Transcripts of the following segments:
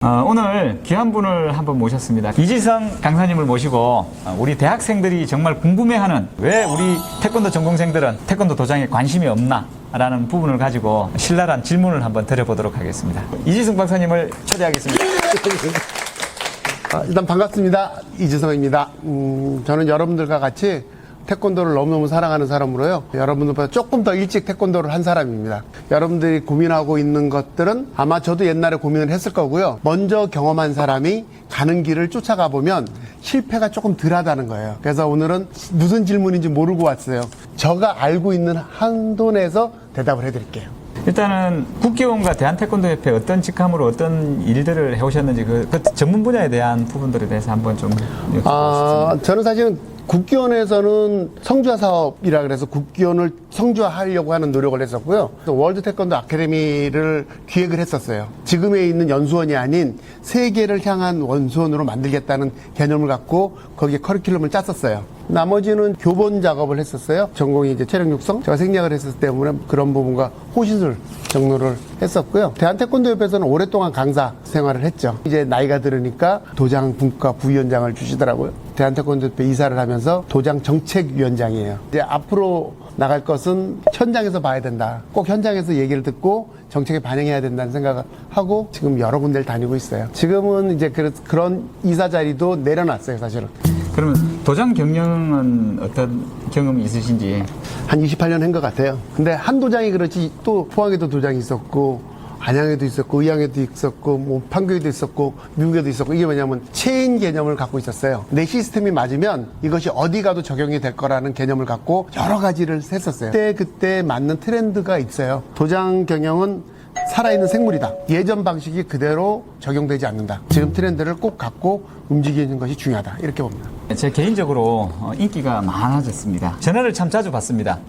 오늘 귀한 분을 한번 모셨습니다. 이지성 강사님을 모시고 우리 대학생들이 정말 궁금해하는 왜 우리 태권도 전공생들은 태권도 도장에 관심이 없나 라는 부분을 가지고 신랄한 질문을 한번 드려보도록 하겠습니다. 이지성 박사님을 초대하겠습니다. 일단 반갑습니다. 이지성입니다. 저는 여러분들과 같이 태권도를 너무너무 사랑하는 사람으로요. 여러분들보다 조금 더 일찍 태권도를 한 사람입니다. 여러분들이 고민하고 있는 것들은 아마 저도 옛날에 고민을 했을 거고요. 먼저 경험한 사람이 가는 길을 쫓아가 보면 실패가 조금 덜하다는 거예요. 그래서 오늘은 무슨 질문인지 모르고 왔어요. 제가 알고 있는 한도 내에서 대답을 해드릴게요. 일단은 국기원과 대한태권도협회 어떤 직함으로 어떤 일들을 해오셨는지 그 전문 분야에 대한 부분들에 대해서 한번 좀 여쭤보겠습니다. 저는 사실은 국기원에서는 성주화 사업이라 그래서 국기원을 성주화하려고 하는 노력을 했었고요. 월드 태권도 아카데미를 기획을 했었어요. 지금에 있는 연수원이 아닌 세계를 향한 원수원으로 만들겠다는 개념을 갖고 거기에 커리큘럼을 짰었어요. 나머지는 교본 작업을 했었어요. 전공이 이제 체력 육성. 제가 생략을 했었기 때문에 그런 부분과 호시술 정로를 했었고요. 대한태권도협회에서는 오랫동안 강사 생활을 했죠. 이제 나이가 들으니까 도장 분과 부위원장을 주시더라고요. 대한태권도협회 이사를 하면서 도장 정책위원장이에요. 이제 앞으로 나갈 것은 현장에서 봐야 된다. 꼭 현장에서 얘기를 듣고 정책에 반영해야 된다는 생각을 하고 지금 여러 군데를 다니고 있어요. 지금은 이제 그런 이사 자리도 내려놨어요, 사실은. 그러면 도장 경영은 어떤 경험이 있으신지? 한 28년 한 것 같아요. 근데 한 도장이 그렇지 또 포항에도 도장이 있었고 안양에도 있었고 의왕에도 있었고 뭐 판교에도 있었고 미국에도 있었고 이게 뭐냐면 체인 개념을 갖고 있었어요. 내 시스템이 맞으면 이것이 어디 가도 적용이 될 거라는 개념을 갖고 여러 가지를 했었어요. 그때 맞는 트렌드가 있어요. 도장 경영은 살아있는 생물이다. 예전 방식이 그대로 적용되지 않는다. 지금 트렌드를 꼭 갖고 움직이는 것이 중요하다. 이렇게 봅니다. 제 개인적으로 인기가 많아졌습니다. 전화를 참 자주 받습니다.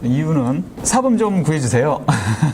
이유는 사범 좀 구해주세요.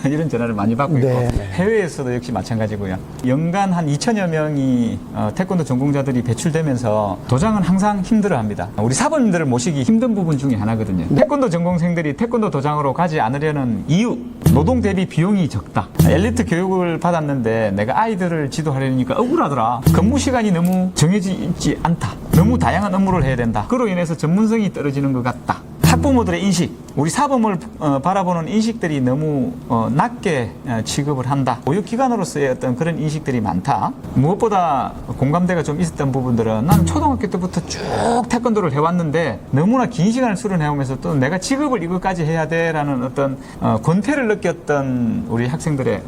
이런 전화를 많이 받고 있고 네. 해외에서도 역시 마찬가지고요. 연간 한 2천여 명이 태권도 전공자들이 배출되면서 도장은 항상 힘들어합니다. 우리 사범님들을 모시기 힘든 부분 중에 하나거든요. 태권도 전공생들이 태권도 도장으로 가지 않으려는 이유, 노동 대비 비용이 적다. 엘리트 교육을 받았는데 내가 아이들을 지도하려니까 억울하더라. 근무 시간이 너무 정해지지 않다. 너무 다양한 업무를 해야 된다. 그로 인해서 전문성이 떨어지는 것 같다. 학부모들의 인식, 우리 사범을 바라보는 인식들이 너무 낮게 취급을 한다. 교육기관으로서의 어떤 그런 인식들이 많다. 무엇보다 공감대가 좀 있었던 부분들은 나는 초등학교 때부터 쭉 태권도를 해왔는데 너무나 긴 시간을 수련해오면서 또 내가 직업을 이것까지 해야 돼라는 어떤 권태를 느꼈던 우리 학생들의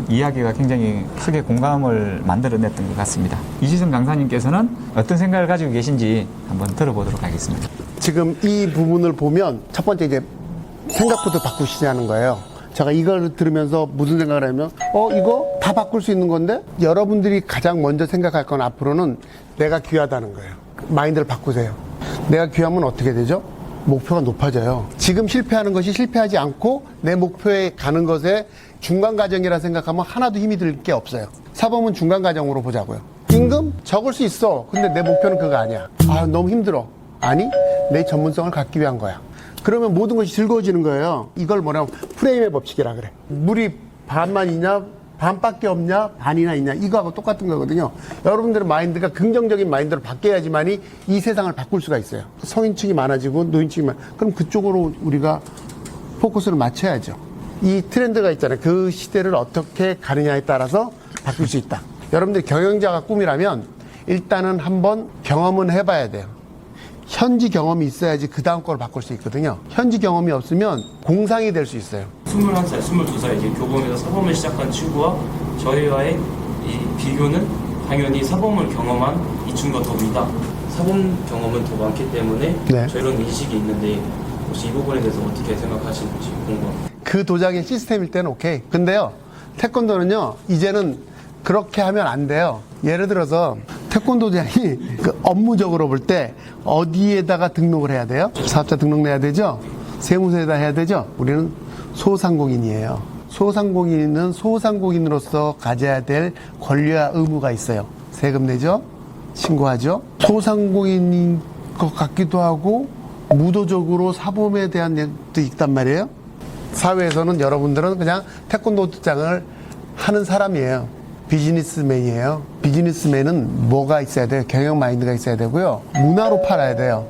이야기가 굉장히 크게 공감을 만들어냈던 것 같습니다. 이지성 강사님께서는 어떤 생각을 가지고 계신지 한번 들어보도록 하겠습니다. 지금 이 부분을 보면 첫 번째 이제 생각부터 바꾸시자는 거예요. 제가 이걸 들으면서 무슨 생각을 하면 이거 다 바꿀 수 있는 건데 여러분들이 가장 먼저 생각할 건 앞으로는 내가 귀하다는 거예요. 마인드를 바꾸세요. 내가 귀하면 어떻게 되죠? 목표가 높아져요. 지금 실패하는 것이 실패하지 않고 내 목표에 가는 것에 중간 과정이라 생각하면 하나도 힘이 들 게 없어요. 사범은 중간 과정으로 보자고요. 임금 적을 수 있어. 근데 내 목표는 그거 아니야. 너무 힘들어. 아니, 내 전문성을 갖기 위한 거야. 그러면 모든 것이 즐거워지는 거예요. 이걸 뭐냐면 프레임의 법칙이라 그래. 물이 반만 있냐, 반밖에 없냐, 반이나 있냐, 이거하고 똑같은 거거든요. 여러분들의 마인드가 긍정적인 마인드로 바뀌어야지만이 이 세상을 바꿀 수가 있어요. 성인층이 많아지고 노인층이 그럼 그쪽으로 우리가 포커스를 맞춰야죠. 이 트렌드가 있잖아요. 그 시대를 어떻게 가느냐에 따라서 바뀔 수 있다. 여러분들이 경영자가 꿈이라면 일단은 한번 경험은 해봐야 돼요. 현지 경험이 있어야지 그 다음 걸 바꿀 수 있거든요. 현지 경험이 없으면 공상이 될 수 있어요. 21살, 22살 이제 교범에서 사범을 시작한 친구와 저희와의 이 비교는 당연히 사범을 경험한 이 친구가 더 위다. 사범 경험은 더 많기 때문에 네. 저런 인식이 있는데 혹시 이 부분에 대해서 어떻게 생각하시는지 궁금합니다. 그 도장의 시스템일 때는 오케이. 근데요, 태권도는요, 이제는 그렇게 하면 안 돼요. 예를 들어서 태권도장이 그 업무적으로 볼 때 어디에다가 등록을 해야 돼요? 사업자 등록 내야 되죠? 세무서에다 해야 되죠? 우리는 소상공인이에요. 소상공인은 소상공인으로서 가져야 될 권리와 의무가 있어요. 세금 내죠? 신고하죠? 소상공인인 것 같기도 하고 무도적으로 사범에 대한 얘기도 있단 말이에요. 사회에서는 여러분들은 그냥 태권도장을 하는 사람이에요. 비즈니스맨이에요. 비즈니스맨은 뭐가 있어야 돼요? 경영 마인드가 있어야 되고요. 문화로 팔아야 돼요.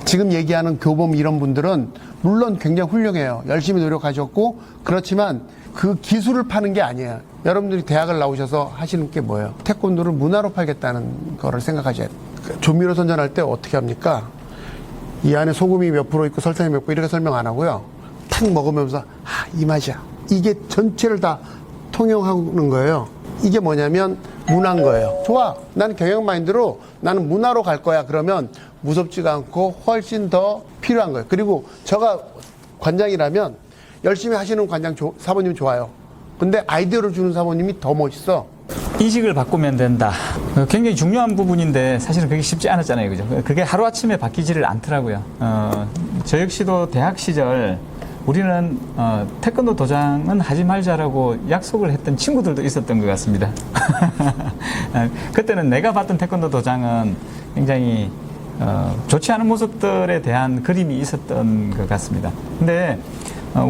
지금 얘기하는 교범 이런 분들은 물론 굉장히 훌륭해요. 열심히 노력하셨고 그렇지만 그 기술을 파는 게 아니에요. 여러분들이 대학을 나오셔서 하시는 게 뭐예요? 태권도를 문화로 팔겠다는 거를 생각하셔야 돼요. 조미료 선전할 때 어떻게 합니까? 이 안에 소금이 몇 프로 있고 설탕이 몇 프로 이렇게 설명 안 하고요. 탁 먹으면서 이 맛이야. 이게 전체를 다 통용하는 거예요. 이게 뭐냐면 문화인 거예요. 좋아. 나는 경영 마인드로 나는 문화로 갈 거야. 그러면 무섭지가 않고 훨씬 더 필요한 거예요. 그리고 제가 관장이라면 열심히 하시는 관장 사모님 좋아요. 근데 아이디어를 주는 사모님이 더 멋있어. 인식을 바꾸면 된다. 굉장히 중요한 부분인데 사실은 그게 쉽지 않았잖아요. 그죠? 그게 하루아침에 바뀌지를 않더라고요. 저 역시도 대학 시절 우리는 태권도 도장은 하지 말자라고 약속을 했던 친구들도 있었던 것 같습니다. 그때는 내가 봤던 태권도 도장은 굉장히 좋지 않은 모습들에 대한 그림이 있었던 것 같습니다. 근데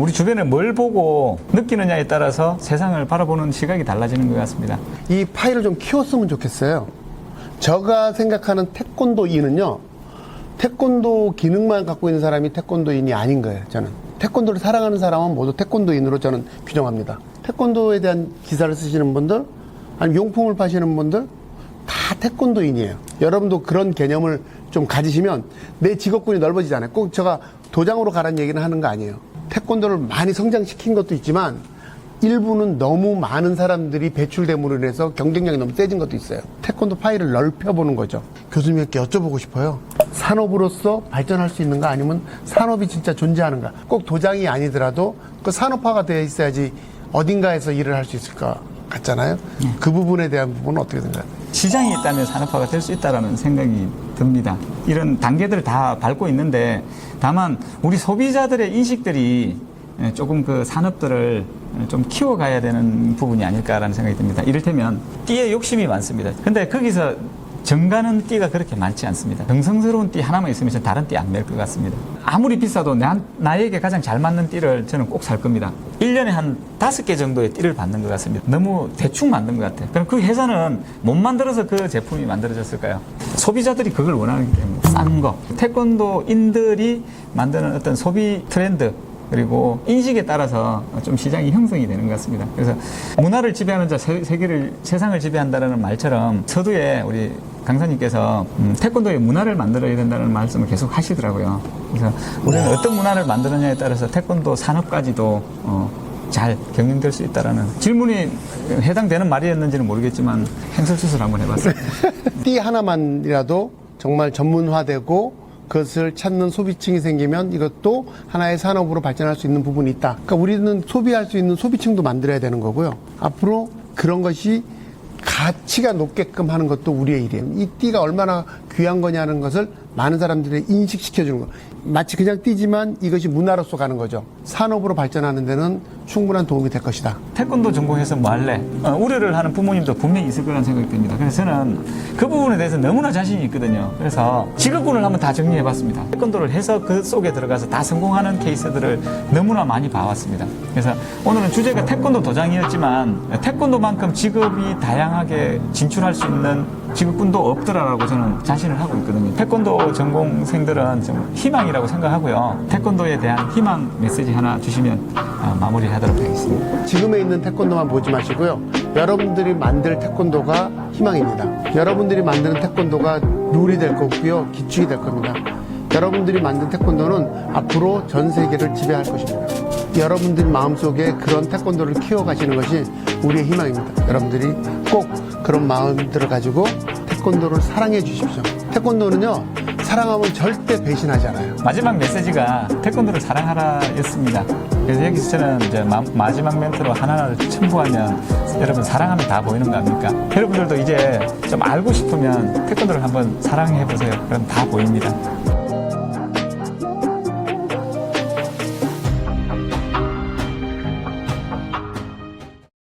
우리 주변에 뭘 보고 느끼느냐에 따라서 세상을 바라보는 시각이 달라지는 것 같습니다. 이 파일을 좀 키웠으면 좋겠어요. 제가 생각하는 태권도인은요, 태권도 기능만 갖고 있는 사람이 태권도인이 아닌 거예요, 저는. 태권도를 사랑하는 사람은 모두 태권도인으로 저는 규정합니다. 태권도에 대한 기사를 쓰시는 분들, 아니면 용품을 파시는 분들, 다 태권도인이에요. 여러분도 그런 개념을 좀 가지시면 내 직업군이 넓어지잖아요. 꼭 제가 도장으로 가라는 얘기는 하는 거 아니에요. 태권도를 많이 성장시킨 것도 있지만 일부는 너무 많은 사람들이 배출됨으로 인해서 경쟁력이 너무 세진 것도 있어요. 태권도 파일을 넓혀보는 거죠. 교수님께 여쭤보고 싶어요. 산업으로서 발전할 수 있는가 아니면 산업이 진짜 존재하는가. 꼭 도장이 아니더라도 그 산업화가 되어 있어야지 어딘가에서 일을 할 수 있을 것 같잖아요. 그 부분에 대한 부분은 어떻게 생각하세요? 시장이 있다면 산업화가 될 수 있다는 생각이 듭니다. 이런 단계들을 다 밟고 있는데 다만 우리 소비자들의 인식들이 조금 그 산업들을 좀 키워가야 되는 부분이 아닐까라는 생각이 듭니다. 이를테면 띠에 욕심이 많습니다. 근데 거기서 정가는 띠가 그렇게 많지 않습니다. 정성스러운 띠 하나만 있으면 저는 다른 띠 안 맬 것 같습니다. 아무리 비싸도 나에게 가장 잘 맞는 띠를 저는 꼭 살 겁니다. 1년에 한 5개 정도의 띠를 받는 것 같습니다. 너무 대충 만든 것 같아요. 그럼 그 회사는 못 만들어서 그 제품이 만들어졌을까요? 소비자들이 그걸 원하기 때문에 싼 거. 태권도인들이 만드는 어떤 소비 트렌드 그리고 인식에 따라서 좀 시장이 형성이 되는 것 같습니다. 그래서 문화를 지배하는 자 세상을 지배한다는 말처럼 서두에 우리 강사님께서 태권도의 문화를 만들어야 된다는 말씀을 계속 하시더라고요. 그래서 우리는 어떤 문화를 만드느냐에 따라서 태권도 산업까지도 잘 경영될 수 있다라는 질문이 해당되는 말이었는지는 모르겠지만 행설수술 한번 해봤습니다. 띠 하나만이라도 정말 전문화되고 그것을 찾는 소비층이 생기면 이것도 하나의 산업으로 발전할 수 있는 부분이 있다. 그러니까 우리는 소비할 수 있는 소비층도 만들어야 되는 거고요. 앞으로 그런 것이 가치가 높게끔 하는 것도 우리의 일이에요. 이 띠가 얼마나 귀한 거냐는 것을 많은 사람들이 인식시켜주는 거. 마치 그냥 띠지만 이것이 문화로서 가는 거죠. 산업으로 발전하는 데는 충분한 도움이 될 것이다. 태권도 전공해서 뭐 할래? 우려를 하는 부모님도 분명히 있을 거라는 생각이 듭니다. 그래서 저는 그 부분에 대해서 너무나 자신이 있거든요. 그래서 직업군을 한번 다 정리해봤습니다. 태권도를 해서 그 속에 들어가서 다 성공하는 케이스들을 너무나 많이 봐왔습니다. 그래서 오늘은 주제가 태권도 도장이었지만 태권도만큼 직업이 다양하게 진출할 수 있는 직업군도 없더라라고 저는 자신을 하고 있거든요. 태권도 전공생들은 좀 희망이라고 생각하고요. 태권도에 대한 희망 메시지 하나 주시면 마무리하도록 하겠습니다. 지금에 있는 태권도만 보지 마시고요. 여러분들이 만들 태권도가 희망입니다. 여러분들이 만드는 태권도가 룰이 될 거고요. 기축이 될 겁니다. 여러분들이 만든 태권도는 앞으로 전 세계를 지배할 것입니다. 여러분들 마음속에 그런 태권도를 키워가시는 것이 우리의 희망입니다. 여러분들이 꼭 그런 마음들을 가지고 태권도를 사랑해 주십시오. 태권도는요, 사랑하면 절대 배신하지 않아요. 마지막 메시지가 태권도를 사랑하라였습니다. 그래서 여기서 저는 이제 마지막 멘트로 하나를 첨부하면 여러분 사랑하면 다 보이는 거 아닙니까? 여러분들도 이제 좀 알고 싶으면 태권도를 한번 사랑해 보세요. 그럼 다 보입니다.